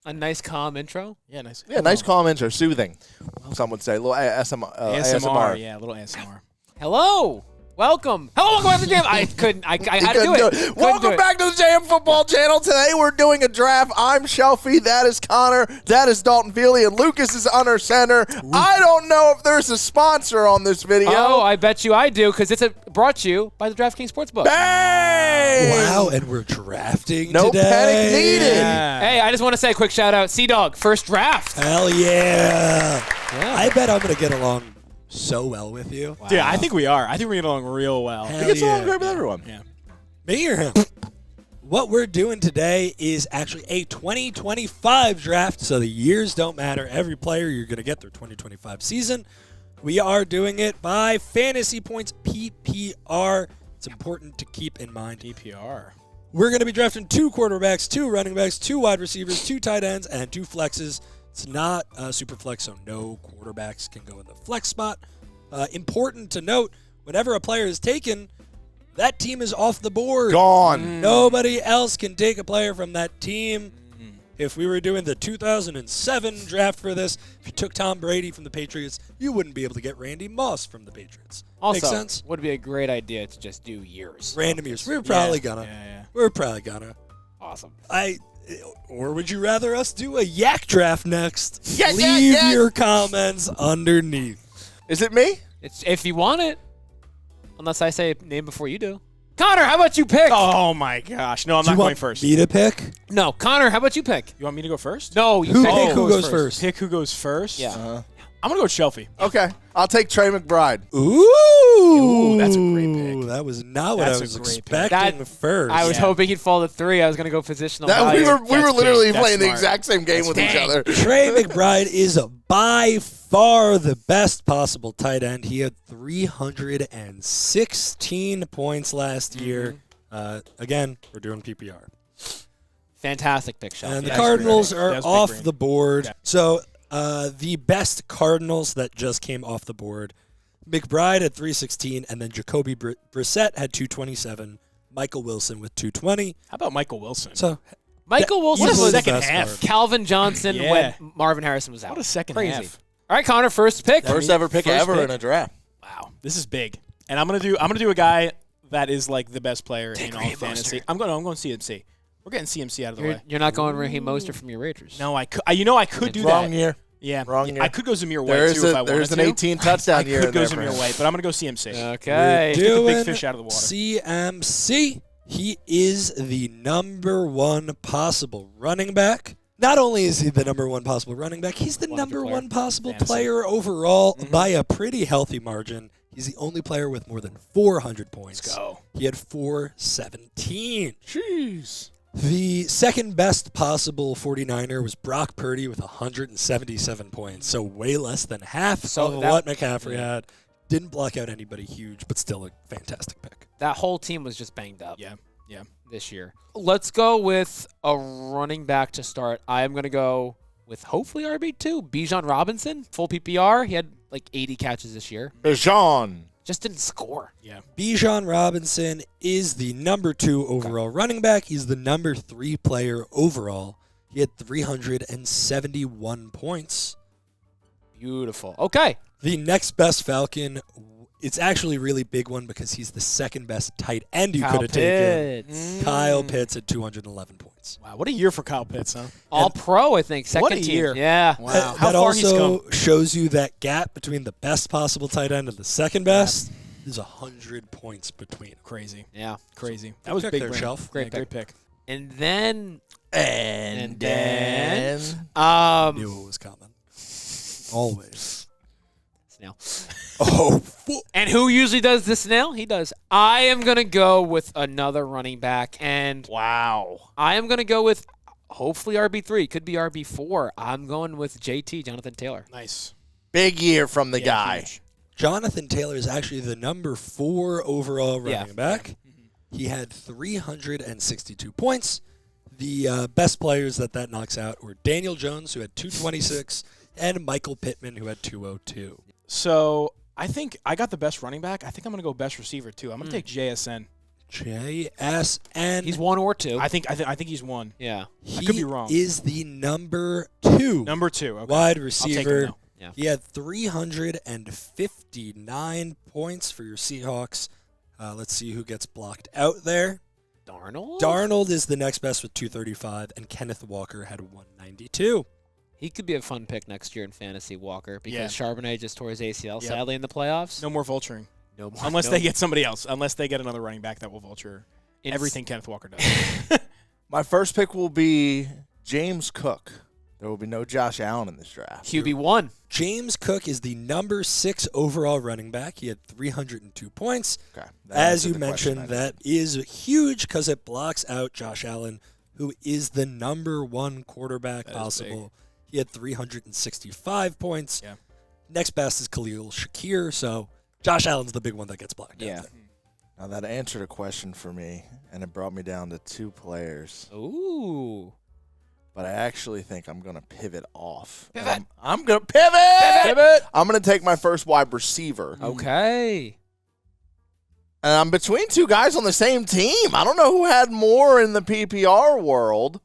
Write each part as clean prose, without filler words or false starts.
A nice calm intro. Yeah, nice. Yeah, nice calm intro, soothing. Some would say a little ASMR. Yeah, a little ASMR. Hello. Welcome. Hello, welcome to the gym. I had to do it. Welcome back to the JM Football Channel. Today we're doing a draft. I'm Shelfy. That is Connor. That is Dalton Feely. And Lucas is under center. Ooh. I don't know if there's a sponsor on this video. Oh, I bet you I do, because it's brought to you by the DraftKings Sportsbook. Bang! Wow, and we're drafting no today. panic needed. Yeah. Hey, I just want to say a quick shout out. Sea-Dog, first draft. Hell yeah. I bet I'm going to get along so well with you. Wow. Dude, I think we are. I think we get along real well. I think it's all great with everyone. Yeah. Me or him? What we're doing today is actually a 2025 draft, so the years don't matter. Every player you're going to get their 2025 season. We are doing it by fantasy points, PPR. It's important to keep in mind. PPR. We're going to be drafting 2 quarterbacks, 2 running backs, 2 wide receivers, 2 tight ends, and 2 flexes. It's not a super flex, so no quarterbacks can go in the flex spot. Important to note, whenever a player is taken, that team is off the board. Gone. Nobody else can take a player from that team. If we were doing the 2007 draft for this, if you took Tom Brady from the Patriots, you wouldn't be able to get Randy Moss from the Patriots. Also, Makes sense? would be a great idea to just do years. Random years. We're probably gonna. Yeah. We're probably gonna. Awesome. Or would you rather us do a yak draft next? Yak, Leave yak, yak. your comments underneath. Is it me? It's if you want it. Unless I say name before you do. Connor, how about you pick? Oh, my gosh. No, I'm Do not you going want first. me to pick? No, Connor, how about you pick? You want me to go first? No, you Who pick. pick who goes first? Pick who goes first? Yeah. I'm going to go with Shelfy. Okay. I'll take Trey McBride. Ooh, that's a great pick. That was not what That's I was a great pick. expecting first. I was Yeah. hoping he'd fall to 3. I was going to go positional We value. were literally That's playing the smart. exact same game with each other. Trey McBride is by far the best possible tight end. He had 316 points last year. Again, we're doing PPR. Fantastic pick, Shelfy. And the That's Cardinals great. are That was big off brain. the board. Yeah. So the best Cardinals that just came off the board, McBride had 316, and then Jacoby Brissett had 227, Michael Wilson with 220. How about Michael Wilson? So Michael Wilson Easily was the second best half. card. Calvin Johnson Yeah. when Marvin Harrison was out. What a second Crazy. half. All right, Connor, first pick. First ever pick First ever pick. in a draft. Wow. This is big. And I'm gonna do a guy that is like the best player in all fantasy. I'm going CMC. We're getting CMC out of the way. You're not going Raheem Mostert from your Raiders. No, I could do Wrong that. year. Yeah. Wrong year. I could go Zamir White too if I wanted to. There's an 18 touchdown year I in could go there for Zamir him. White, but I'm gonna go CMC. Okay. Get the doing big fish out of the water. CMC. He is the number 1 possible running back. Not only is he the number 1 possible running back, he's the number player. 1 possible Fantasy. player overall by a pretty healthy margin. He's the only player with more than 400 points. Let's go. He had 417. Jeez. The second best possible 49er was Brock Purdy with 177 points, so way less than half So of that- what McCaffrey had. Didn't block out anybody huge, but still a fantastic pick. That whole team was just banged up. Yeah. Yeah. This year. Let's go with a running back to start. I am going to go with hopefully RB2, Bijan Robinson, full PPR. He had like 80 catches this year. Jean. Just didn't score. Yeah. Bijan Robinson is the number 2 overall running back. He's the number 3 player overall. He had 371 points. Beautiful. Okay. The next best Falcon, it's actually a really big one because he's the second best tight end you could have taken. Pitts. Kyle Pitts at 211 points. Wow. What a year for Kyle Pitts, huh? All pro, I think. Second What a team. year. Yeah. Wow. That How far he's also come. shows you that gap between the best possible tight end and the second best. There's 100 points between. Crazy. Yeah. Crazy. That was pick big there, brain. Shelf. Great Great pick. And then And then- I knew it was coming. Always. Snail. Oh, And who usually does this now? He does. I am going to go with another running back, and Wow. I am going to go with hopefully RB3. Could be RB4. I'm going with JT, Jonathan Taylor. Nice. Big year from the Yeah, guy. huge. Jonathan Taylor is actually the number 4 overall running Yeah. back. He had 362 points. The best players that knocks out were Daniel Jones, who had 226, and Michael Pittman, who had 202. So I think I got the best running back. I think I'm going to go best receiver, too. I'm going to take JSN. JSN. He's 1 or 2. I think he's one. Yeah. He could be wrong. is the number 2 Number 2. Okay. wide I'll take receiver. him now. Yeah. He had 359 points for your Seahawks. Let's see who gets blocked out there. Darnold? Darnold is the next best with 235, and Kenneth Walker had 192. He could be a fun pick next year in fantasy, Walker, because Yeah. Charbonnet just tore his ACL, Yep. sadly, in the playoffs. No more vulturing. No more. Unless no. they get somebody else. Unless they get another running back that will vulture It's- everything Kenneth Walker does. My first pick will be James Cook. There will be no Josh Allen in this draft. QB1. James Cook is the number 6 overall running back. He had 302 points. Okay. that As answered you the question mentioned, I that is huge because it blocks out Josh Allen, who is the number 1 quarterback That is possible. He had 365 points. Yeah. Next best is Khalil Shakir, so Josh Allen's the big one that gets blocked. Yeah. Now that answered a question for me, and it brought me down to 2 players. Ooh. But I actually think I'm going to pivot off. And Pivot. I'm going to pivot. I'm going to take my first wide receiver. Okay. And I'm between 2 guys on the same team. I don't know who had more in the PPR world.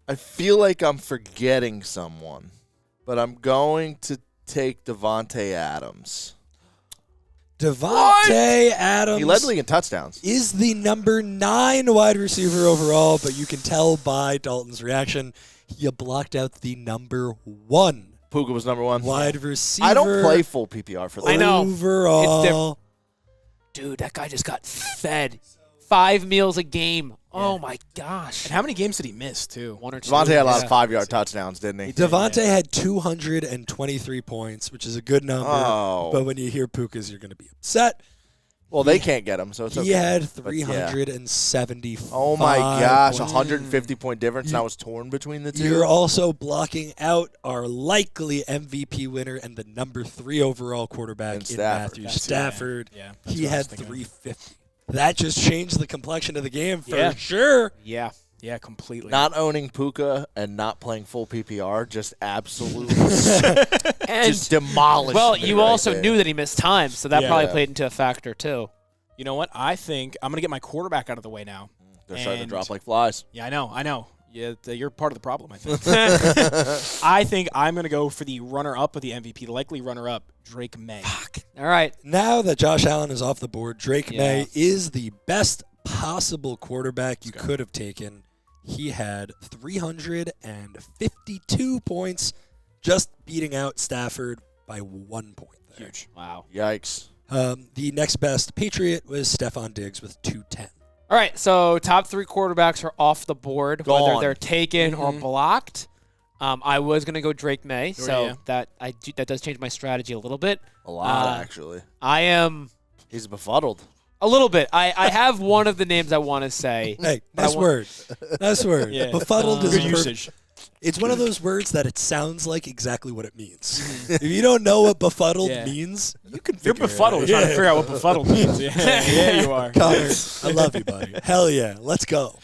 I feel like I'm forgetting someone. But I'm going to take Devontae Adams. Devontae Adams He led the league in touchdowns. is the number 9 wide receiver overall, but you can tell by Dalton's reaction, he blocked out the number 1 Puka was number 1. wide receiver. I don't play full PPR for that. I know. Overall. Dude, that guy just got fed 5 meals a game. Oh, my gosh. And how many games did he miss, too? 1 or 2. Devontae had a lot Yeah. of 5-yard touchdowns, didn't he? Devontae had 223 points, which is a good number. Oh. But when you hear Puka's, you're going to be upset. Well, they can't get him, so it's okay. He had But yeah. 375. Oh my gosh, points. 150-point difference. Now it's torn between the 2. You're also blocking out our likely MVP winner and the number 3 overall quarterback And in Stafford. Matthew That's- Stafford. Yeah. That's He what I had was thinking of. 350. That just changed the complexion of the game for Yeah. sure. Yeah. Yeah, completely. Not owning Puka and not playing full PPR just absolutely And, just demolished well, me you right also there. knew that he missed time, so that Yeah. probably played into a factor, too. You know what? I think I'm going to get my quarterback out of the way now. They're starting to And- drop like flies. Yeah, I know. Yeah, you're part of the problem, I think. I think I'm going to go for the runner-up of the MVP, the likely runner-up, Drake May. All right. Now that Josh Allen is off the board, Drake Yeah. May is the best possible quarterback you could have taken. He had 352 points, just beating out Stafford by 1 point there. Huge. Wow. Yikes. The next best Patriot was Stephon Diggs with 210. All right, so top 3 quarterbacks are off the board, whether Gone. they're taken or blocked. I was going to go Drake May, so yeah. that does change my strategy a little bit. A lot, actually. I am He's befuddled. a little bit. I have one of the names I want to say. Hey, But I nice want- word. Nice word. Yeah. Befuddled is Good a usage. It's one of those words that it sounds like exactly what it means. If you don't know what befuddled Yeah. means, You can You're figure it befuddled. out. Trying to figure out what befuddled means. Yeah, you are. Connor, I love you, buddy. Hell yeah. Let's go.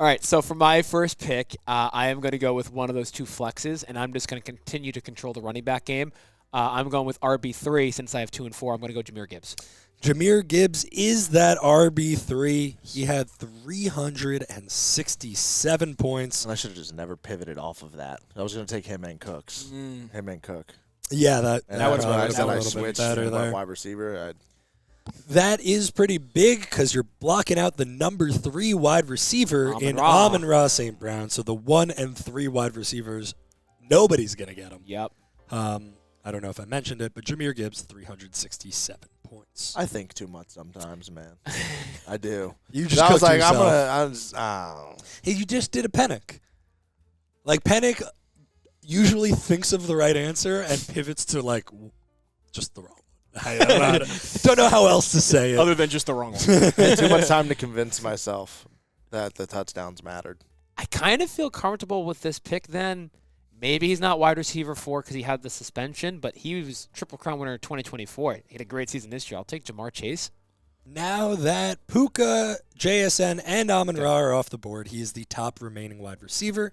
All right, so for my first pick, I am going to go with one of those 2 flexes, and I'm just going to continue to control the running back game. I'm going with RB3 since I have 2 and 4. I'm going to go Jahmyr Gibbs. Jahmyr Gibbs is that RB3. He had 367 points. And I should have just never pivoted off of that. I was going to take him and Cooks. Him and Cook. Yeah, that And That would've that's when I been said a I little bit switched better to my there. wide receiver. That is pretty big because you're blocking out the number 3 wide receiver in Amon-Ra. Amon-Ra St. Brown. So the 1 and 3 wide receivers, nobody's going to get them. Yep. I don't know if I mentioned it, but Jahmyr Gibbs, 367 points. I think too much sometimes, man. I do. You just I was cooked like, yourself. Hey, you just did a Pennick. Like, Pennick usually thinks of the right answer and pivots to, like, just the wrong one. I don't know how else to say it. Other than just the wrong one. I had too much time to convince myself that the touchdowns mattered. I kind of feel comfortable with this pick then. Maybe he's not wide receiver 4 because he had the suspension, but he was Triple Crown winner in 2024. He had a great season this year. I'll take Jamar Chase. Now that Puka, JSN, and Amon-Ra are off the board, he is the top remaining wide receiver.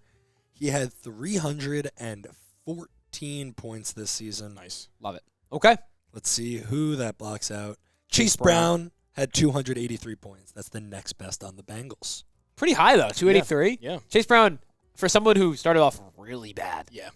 He had 314 points this season. Nice. Love it. Okay. Let's see who that blocks out. Chase Brown had 283 points. That's the next best on the Bengals. Pretty high, though, 283. Yeah. Chase Brown, for someone who started off really bad, Yeah.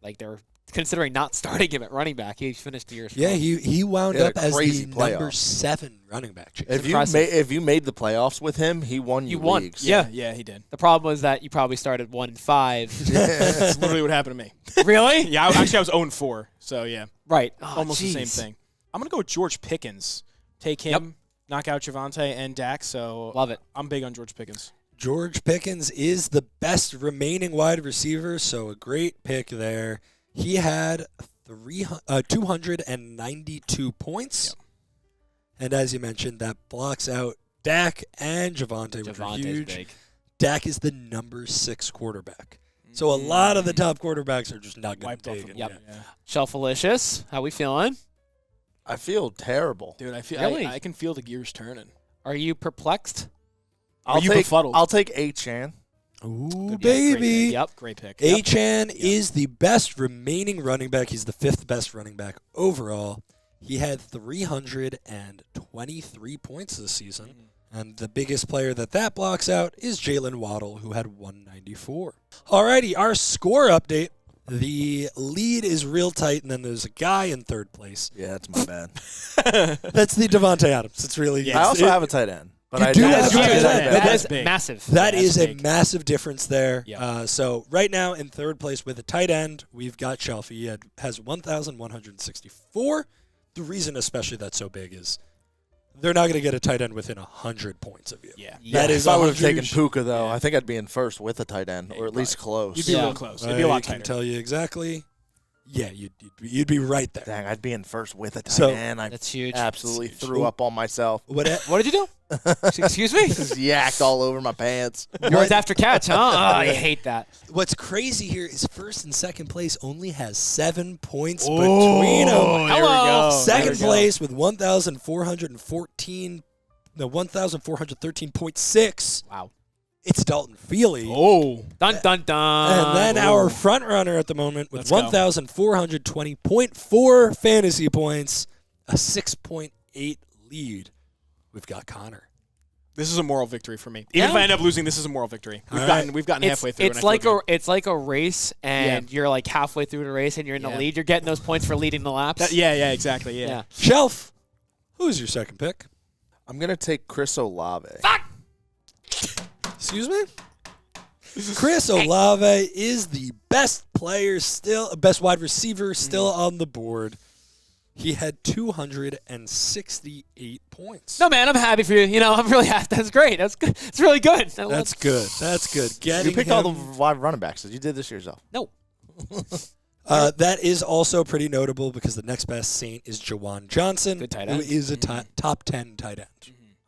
like they're considering not starting him at running back, he finished the year strong. Yeah, he wound He had up a as the crazy number playoff. 7 running back. Chase. If you made the playoffs with him, he won You you won. leagues. Yeah. Yeah, he did. The problem was that you probably started 1-5. That's literally what happened to me. Really? Yeah, actually, I was 0-4. So, yeah. Right. Almost the same thing. I'm going to go with George Pickens. Take him, knock out Javonte and Dak. So, Love it. I'm big on George Pickens. George Pickens is the best remaining wide receiver, so a great pick there. He had 292 points. Yep. And as you mentioned, that blocks out Dak and Javonte, which are Javonte's huge. big. Dak is the number 6 quarterback. So a lot of the top quarterbacks are just not going Wiped to off take the it. board. Yep. Yeah. Shelfalicious, how we feeling? I feel terrible. Dude, I feel Really? I can feel the gears turning. Are you perplexed? Are you befuddled? I'll take A-Chan. Ooh, Good- yeah, baby. Great pick. Yep. Great pick. Achan is the best remaining running back. He's the 5th best running back overall. He had 323 points this season. And the biggest player that blocks out is Jalen Waddle, who had 194. Alrighty, our score update. The lead is real tight, and then there's a guy in 3rd place. Yeah, that's my bad. That's the Devontae Adams. It's really I also have a tight end. But You I do do have have a a tight tight end. end. That That's is big. massive. That That's is a big. massive difference there. Yeah. So right now in 3rd place with a tight end, we've got Shelfy. He has 1,164. The reason especially that's so big is they're not going to get a tight end within 100 points of you. Yeah. That is If I would have 100. taken Puka, though, Yeah. I think I'd be in first with a tight end, or at least close. You'd be Yeah. real close. It'd be a lot I can tighter. tell you exactly. Yeah, you'd be right there. Dang, I'd be in first with a tight So- end. I That's huge. absolutely threw up on myself. What? What did you do? Excuse me? Just yacked all over my pants. Yards after catch, huh? Oh, I hate that. What's crazy here is 1st and 2nd place only has 7 points Oh, between them. there we Hello. go. Second There we go. place with 1,413.6. Wow. It's Dalton Feely. Oh. Dun, dun, dun. And then our front runner at the moment with Let's go. 1,420.4 fantasy points, a 6.8 lead. We've got Connor. This is a moral victory for me. Even if I end up losing, this is a moral victory. We've All gotten right. halfway through. It's and I feel like it's like a race, and you're like halfway through the race, and you're in the Yeah. lead. You're getting those points for leading the laps. good. Yeah, exactly. Yeah. Yeah. Shelf, who's your second pick? I'm going to take Chris Olave. Excuse me? Chris Olave is the best player still, best wide receiver still on the board. He had 268 points. No, man, I'm happy for you. You know, I'm really happy. That's great. That's good. It's really good. That's good. That's good. Getting You picked all the him- wide running backs. You did this yourself. No. That is also pretty notable because the next best Saint is Jawan Johnson, Good tight who end. is a top 10 tight end.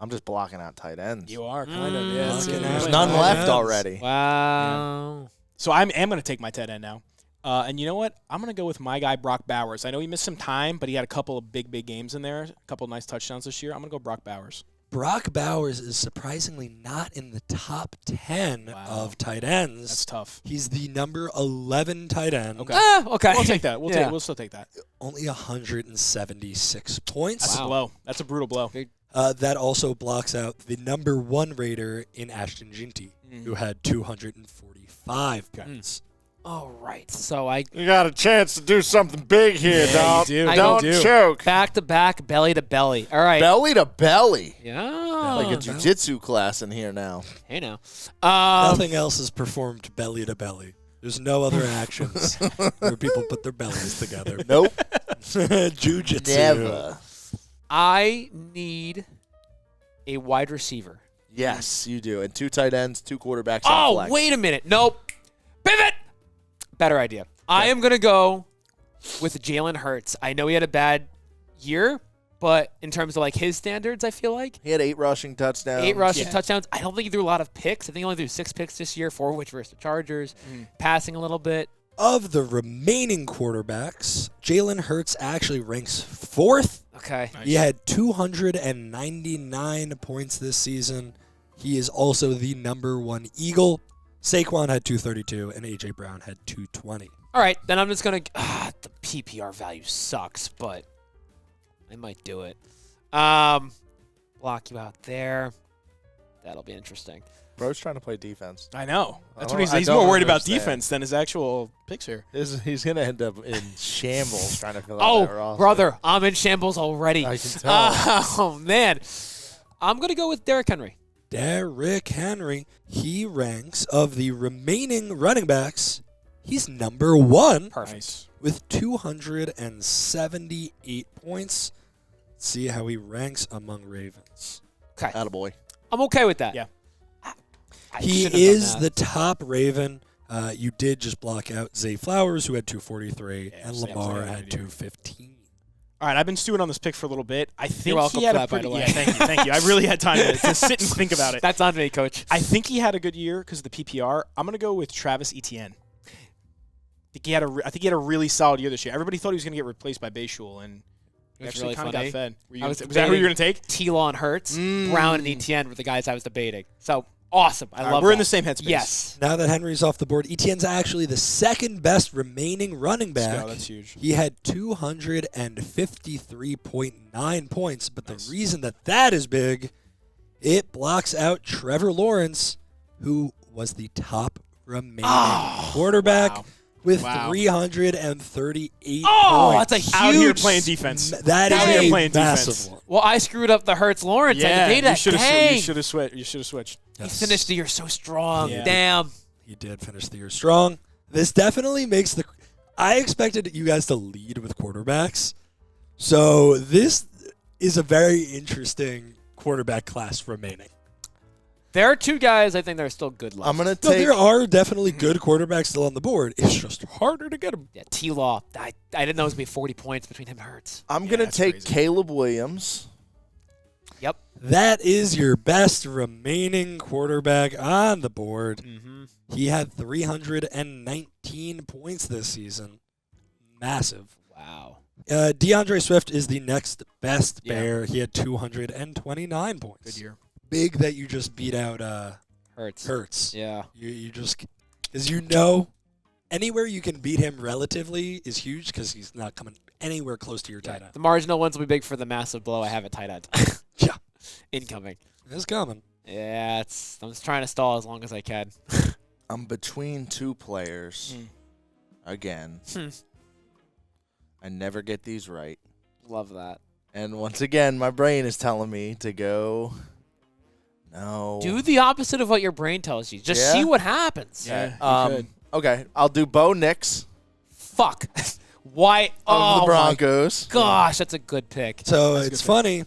I'm just blocking out tight ends. You are kind of. Yeah. Blocking There's out none tight left ends. already. Wow. So I am going to take my tight end now. And you know what? I'm going to go with my guy, Brock Bowers. I know he missed some time, but he had a couple of big games in there, a couple of nice touchdowns this year. I'm going to go Brock Bowers. Brock Bowers is surprisingly not in the top 10 of tight ends. That's tough. He's the number 11 tight end. Okay. Okay. We'll take that. Yeah. We'll still take that. Only 176 points. That's a blow. That's a brutal blow. That also blocks out the number 1 Raider in Ashton Ginty, who had 245 points. All right. So I You got a chance to do something big here, Yeah, dog. you do. I Don't You do. choke. back to back, belly to belly. All right. Belly to belly. Yeah. Like a jiu-jitsu class in here now. Hey now. Nothing else is performed belly to belly. There's no other actions where people put their bellies together. Nope. Jiu-jitsu. Never. I need a wide receiver. Yes, you do. And 2 tight ends, 2 quarterbacks. on Oh, flex. wait a minute. Nope. Pivot. Better idea. I am going to go with Jalen Hurts. I know he had a bad year, but in terms of like his standards, I feel like He had 8 rushing touchdowns. 8 rushing Yeah. touchdowns. I don't think he threw a lot of picks. I think he only threw 6 picks this year, 4 of which versus the Chargers. Passing a little bit. Of the remaining quarterbacks, Jalen Hurts actually ranks 4th. Okay. He had 299 points this season. He is also the number 1 Eagle. Saquon had 232, and A.J. Brown had 220. All right, then I'm just going to the PPR value sucks, but I might do it. Blocks block you out there. That'll be interesting. Bro's trying to play defense. I know. That's I what don't he's more worried about understand. defense than his actual picks here. He's going to end up in shambles trying to fill out that Oh, roster. brother, I'm in shambles already. I can tell. Oh, man. I'm going to go with Derrick Henry. Derrick Henry, he ranks of the remaining running backs, he's number 1 Perfect. Nice. with 278 points. Let's see how he ranks among Ravens. Okay. Attaboy. I'm okay with that. Yeah. I He shouldn't have is done the that. top Raven. You did just block out Zay Flowers, who had 243, Yeah, and same Lamar thing I had did here. 215. All right, I've been stewing on this pick for a little bit. I think welcome he had for a that, by pretty. the way. Yeah, thank you. I really had time to sit and think about it. That's on me, Coach. I think he had a good year because of the PPR. I'm gonna go with Travis Etienne. I think he had a really solid year this year. Everybody thought he was gonna get replaced by Bayshul, and he It's actually really kind of funny. got fed. Was Was that who you were gonna take? T-Law and Hurts, Brown and Etienne were the guys I was debating. So awesome. I All right, love we're in that. the same headspace. Yes. Now that Henry's off the board, Etienne's actually the second best remaining running Let's back. go. That's huge. He had 253.9 points, but Nice. the reason that is big, it blocks out Trevor Lawrence, who was the top remaining quarterback Wow. with Wow. 338 Oh, points. that's a huge. Out here playing defense. That Out is here a playing massive defense. one. Well, I screwed up the Hurts Lawrence. I had to pay you that. should Dang. have switched. You should have switched. He Yes. finished the year so strong. Yeah. Damn. He did finish the year strong. This definitely makes the. I expected you guys to lead with quarterbacks, so this is a very interesting quarterback class remaining. There are two guys I think that are still good left. I'm going to No, take there are definitely good quarterbacks still on the board. It's just harder to get them. Yeah, T-Law. I didn't know it was going to be 40 points between him and Hurts. I'm Yeah, going to that's take crazy. Caleb Williams. Yep. That is your best remaining quarterback on the board. Mm-hmm. He had 319 points this season. Massive. Wow. DeAndre Swift is the next best Yeah. Bear. He had 229 points. Good year. Big that you just beat out Hurts. Hurts. Yeah. You just, as you know, anywhere you can beat him relatively is huge because he's not coming anywhere close to your tight end. The marginal ones will be big for the massive blow I have at tight end. Yeah. Incoming. It's coming. Yeah, I'm just trying to stall as long as I can. I'm between two players. Again. I never get these right. Love that. And once again, my brain is telling me to go. No. Do the opposite of what your brain tells you. Just Yeah? see what happens. Yeah, you could. Okay, I'll do Bo Nix Fuck. Why? of Oh, the Broncos. my gosh, that's a good pick. So That's a it's good funny.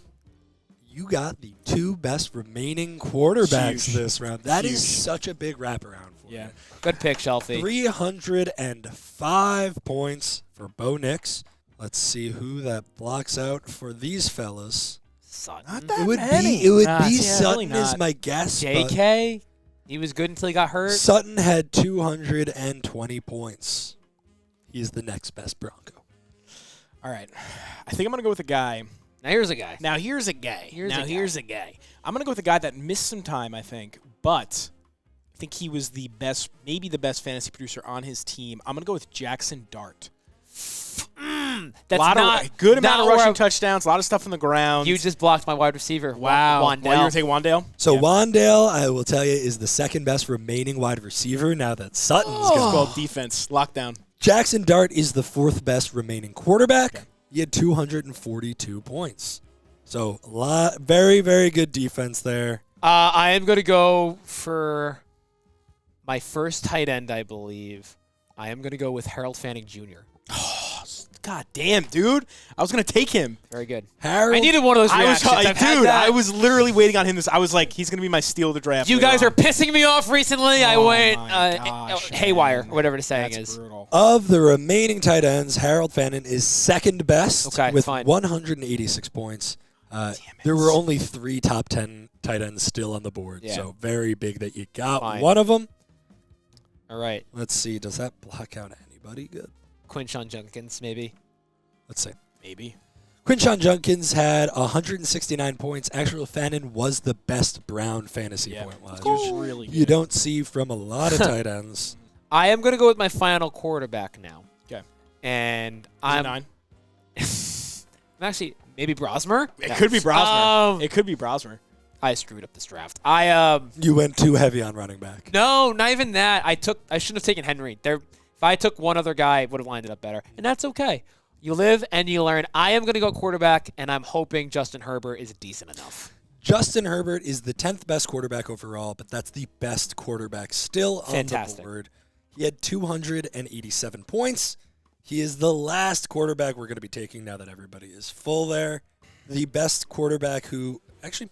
You got the two best remaining quarterbacks Huge. this round. That is Huge. such a big wraparound for Yeah. you. Good pick, Shelfy. 305 points for Bo Nix. Let's see who that blocks out for these fellas. Sutton. Not that It would many. be Nah, yeah, Sutton really is not. my guess. but JK? He was good until he got hurt. Sutton had 220 points. He's the next best Bronco. All right. I think I'm going to go with a guy. Now here's a guy. Now, here's a guy. Here's a guy. I'm going to go with a guy that missed some time, I think, but I think he was the best, maybe the best fantasy producer on his team. I'm going to go with Jackson Dart. That's Lot not of good amount not of where rushing I- touchdowns, a lot of stuff on the ground. You just blocked my wide receiver. wow. Wandale. Well, you're going to take Wandale? So Yeah. Wandale, I will tell you, is the second best remaining wide receiver now that Sutton's It's gone. called defense. Lockdown. Jackson Dart is the fourth best remaining quarterback. Okay. He had 242 points. So very, very good defense there. I am going to go for my first tight end, I believe. I am going to go with Harold Fanning Jr. God damn, dude. I was going to take him. Very good. Harold, I needed one of those I was, reactions. I've had that. I was literally waiting on him. I was like, he's going to be my steal of the draft. You later guys on. are pissing me off recently. I Oh went my gosh, haywire, man. or whatever the saying That's is. brutal. of the remaining tight ends, Harold Fannin is second best Okay, with fine. 186 points. There were only 3 top 10 tight ends still on the board, Yeah. so very big that you got Fine. one of them. All right. Let's see, does that block out anybody good? Quinshawn Jenkins, maybe. Let's see. Maybe. Quinshawn Junkins had 169 points. Actually, Fannin was the best Brown fantasy Yeah. point-wise, He was which really you good. don't see from a lot of tight ends. I am going to go with my final quarterback now. Okay. And I'm I'm 9. actually Maybe Brosmer? It could be Brosmer. Um, It could be Brosmer. I screwed up this draft. You went too heavy on running back. No, not even that. I shouldn't have taken Henry. If I took one other guy, it would have lined it up better. And that's okay. You live and you learn. I am going to go quarterback, and I'm hoping Justin Herbert is decent enough. Justin Herbert is the 10th best quarterback overall, but that's the best quarterback still on the board. He had 287 points. He is the last quarterback we're going to be taking now that everybody is full there. The best quarterback who actually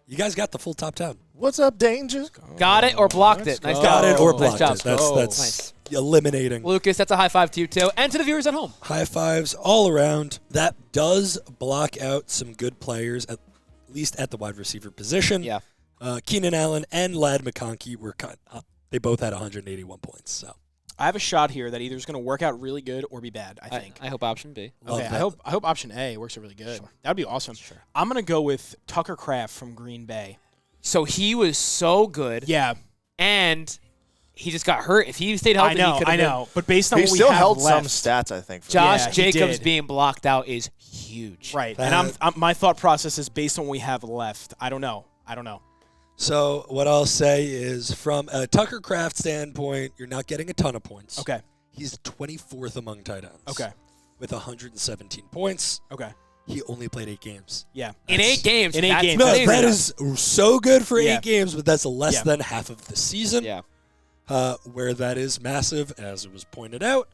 you guys got the full top 10. What's up, Danger? Got it or blocked it. Nice job. Got it or Nice blocked job. it. That's Nice. eliminating. Lucas, that's a high five to you, too. And to the viewers at home. High fives all around. That does block out some good players, at least at the wide receiver position. Yeah. Keenan Allen and Ladd McConkey were they both had 181 points. So I have a shot here that either is going to work out really good or be bad, I think. I hope option B. love Okay, that. I hope option A works out really good. Sure. That would be awesome. Sure. I'm going to go with Tucker Kraft from Green Bay. So he was so good, Yeah, and he just got hurt. If he stayed healthy, he could have I been. know. But based on He what we still have held left, some stats, I think. For Josh Yeah, he Jacobs did. being blocked out is huge. Right. That- And my thought process is based on what we have left. I don't know. So what I'll say is, from a Tucker Kraft standpoint, you're not getting a ton of points. Okay. He's 24th among tight ends. Okay. With 117 points. Okay. He only played 8 games. Yeah. In 8 games. in 8 that's games, No, amazing. that is so good for Yeah. 8 games, but that's less Yeah. than half of the season. Yeah. Where that is massive, as it was pointed out.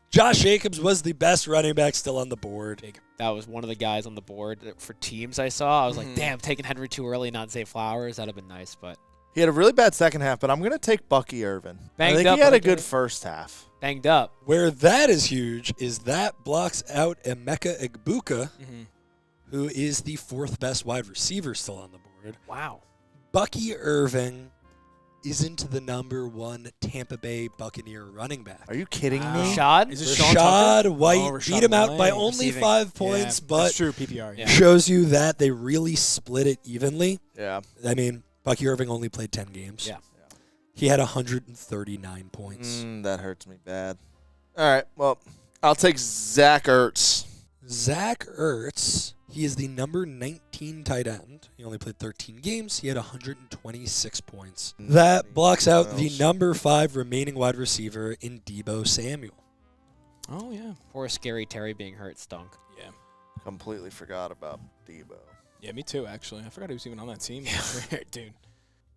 Josh Jacobs was the best running back still on the board. That was one of the guys on the board for teams I saw. I was Mhm. like, damn, taking Henry too early, not Zay Flowers. That'd have been nice, but He had a really bad second half, but I'm going to take Bucky Irvin. I Banged think up, he had but a good okay. first half. banged up. Where that is huge is that blocks out Emeka Egbuka, Mm-hmm. who is the 4th best wide receiver still on the board. Wow. Bucky Irving isn't the number 1 Tampa Bay Buccaneer running back. Are you kidding Wow. me? Rashad? Is it Sean Tucker? Rashad White Oh, Rashad beat him out by White. only Receiving. 5 points, Yeah, but that's true. PPR. Yeah. shows you that they really split it evenly. Yeah. I mean, Bucky Irving only played 10 games. Yeah. He had 139 points. That hurts me bad. All right. Well, I'll take Zach Ertz. Zach Ertz, he is the number 19 tight end. He only played 13 games. He had 126 points. That blocks out the number 5 remaining wide receiver in Deebo Samuel. Oh, yeah. Poor Scary Terry being hurt stunk. Yeah. Completely forgot about Debo. Yeah, me too, actually. I forgot he was even on that team. Dude.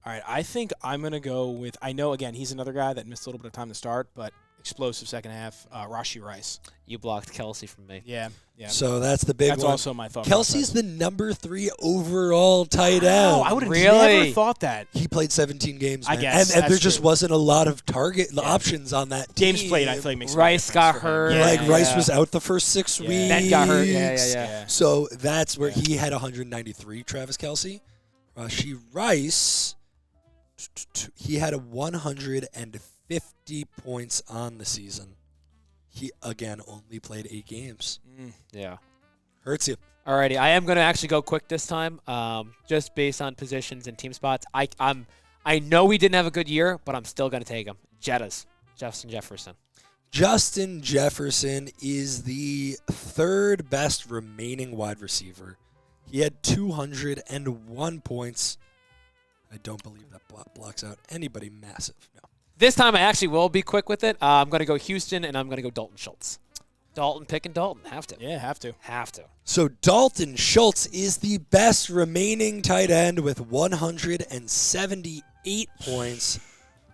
All right, I think I'm going to go with, I know, again, he's another guy that missed a little bit of time to start, but explosive second half, Rashee Rice. You blocked Kelsey from me. Yeah, yeah. So that's the big That's one. also my thought. Kelsey's the number 3 overall tight end. Oh, I would have never Really? thought that. He played 17 games, I man. guess, and there that's just true. wasn't a lot of target options on that team. Games played, I feel like, makes a big Rice difference got for him. hurt. Yeah, Like, Rice yeah. was out the first 6 Yeah. weeks. Ben got hurt. Yeah. Yeah. So that's where Yeah. he had 193, Travis Kelsey. Rashee Rice, he had a 150 points on the season. He, again, only played 8 games. Yeah. Hurts you. Alrighty, I am going to actually go quick this time, just based on positions and team spots. I know we didn't have a good year, but I'm still going to take him. Justin Jefferson. Justin Jefferson is the 3rd best remaining wide receiver. He had 201 points. I don't believe that blocks out anybody massive. No. This time I actually will be quick with it. I'm going to go Houston, and I'm going to go Dalton Schultz. Dalton picking Dalton. Have to. Yeah, have to. Have to. So Dalton Schultz is the best remaining tight end with 178 points.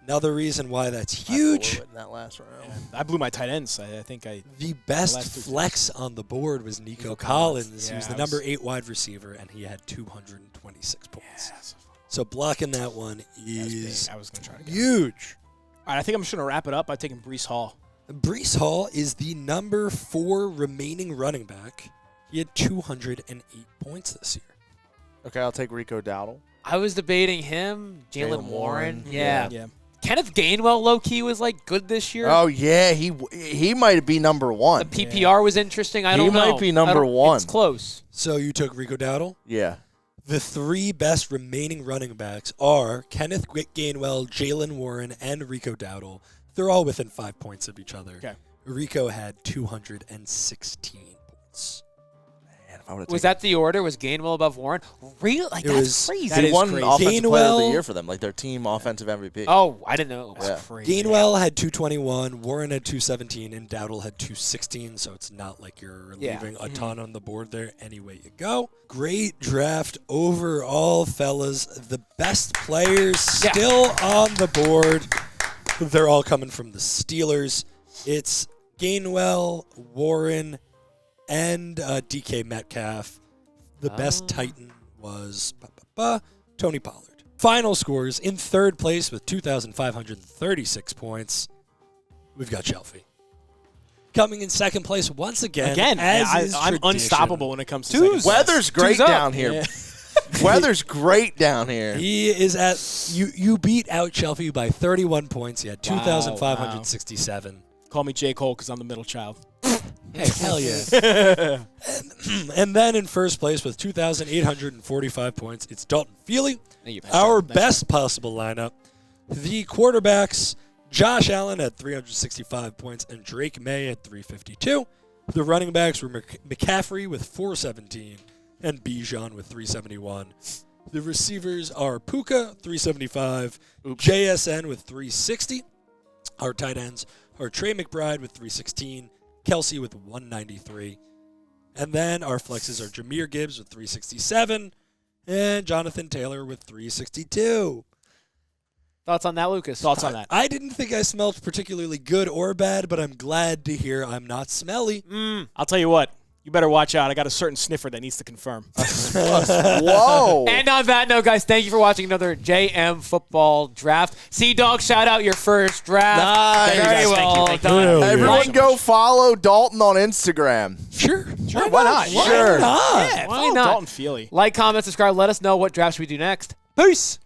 Another reason why that's I blew huge. it in that last round. Yeah. I blew my tight ends. I think I. The The best last two flex on the board was Nico Nico Collins. Collins. He was Yeah, the I was- number 8 wide receiver, and he had 226 points. So blocking that one is I was going to try to go. huge. All right, I think I'm just going to wrap it up by taking Brees Hall. Brees Hall is the number 4 remaining running back. He had 208 points this year. Okay, I'll take Rico Dowdle. I was debating him, Jalen Warren. Yeah. Yeah. Kenneth Gainwell, low-key, was, good this year. Oh, yeah, he might be number 1. The PPR was interesting. I don't know. might be number 1. It's close. So you took Rico Dowdle? Yeah. The 3 best remaining running backs are Kenneth Gainwell, Jalen Warren, and Rico Dowdle. They're all within 5 points of each other. Okay. Rico had 216 points. Was that the order? Was Gainwell above Warren? Real? Like, that's crazy. That He is won crazy. Offensive Player of the Gainwell- Year for them, like their team offensive MVP. Oh, I didn't know. Yeah. Crazy. Gainwell had 221, Warren had 217, and Dowdle had 216, so it's not like you're leaving a ton on the board there any way you go. Great draft overall, fellas. The best players still on the board. They're all coming from the Steelers. It's Gainwell, Warren, and DK Metcalf. The best Titan was Tony Pollard. Final scores in third place with 2,536 points. We've got Shelfy. Coming in second place once again. As is I'm tradition. unstoppable when it comes to Twos. second place. Weather's great up. down here. Yeah. Weather's great down here. He is at you beat out Shelfy by 31 points. He had 2,567. Call me J. Cole because I'm the middle child. Hey, hell yeah. And then in first place with 2,845 points, it's Dalton Feely. Thank you. Our best possible lineup. The quarterbacks, Josh Allen at 365 points and Drake May at 352. The running backs were McCaffrey with 417 and Bijan with 371. The receivers are Puka, 375, JSN with 360. Our tight ends are Trey McBride with 316, Kelsey with 193. And then our flexes are Jahmyr Gibbs with 367 and Jonathan Taylor with 362. Thoughts on that, Lucas? Thoughts on that? I didn't think I smelled particularly good or bad, but I'm glad to hear I'm not smelly. I'll tell you what. You better watch out. I got a certain sniffer that needs to confirm. Whoa. And on that note, guys, thank you for watching another JM Football Draft. Sea-Dog, shout out your first draft. Nice. Very Thank you, guys. well Thank you. done. Hell yeah. Everyone so go much. follow Dalton on Instagram. Sure. Why not? Sure. Why not? Yeah, Why follow not? Dalton Feely. Like, comment, subscribe. Let us know what draft should we do next. Peace.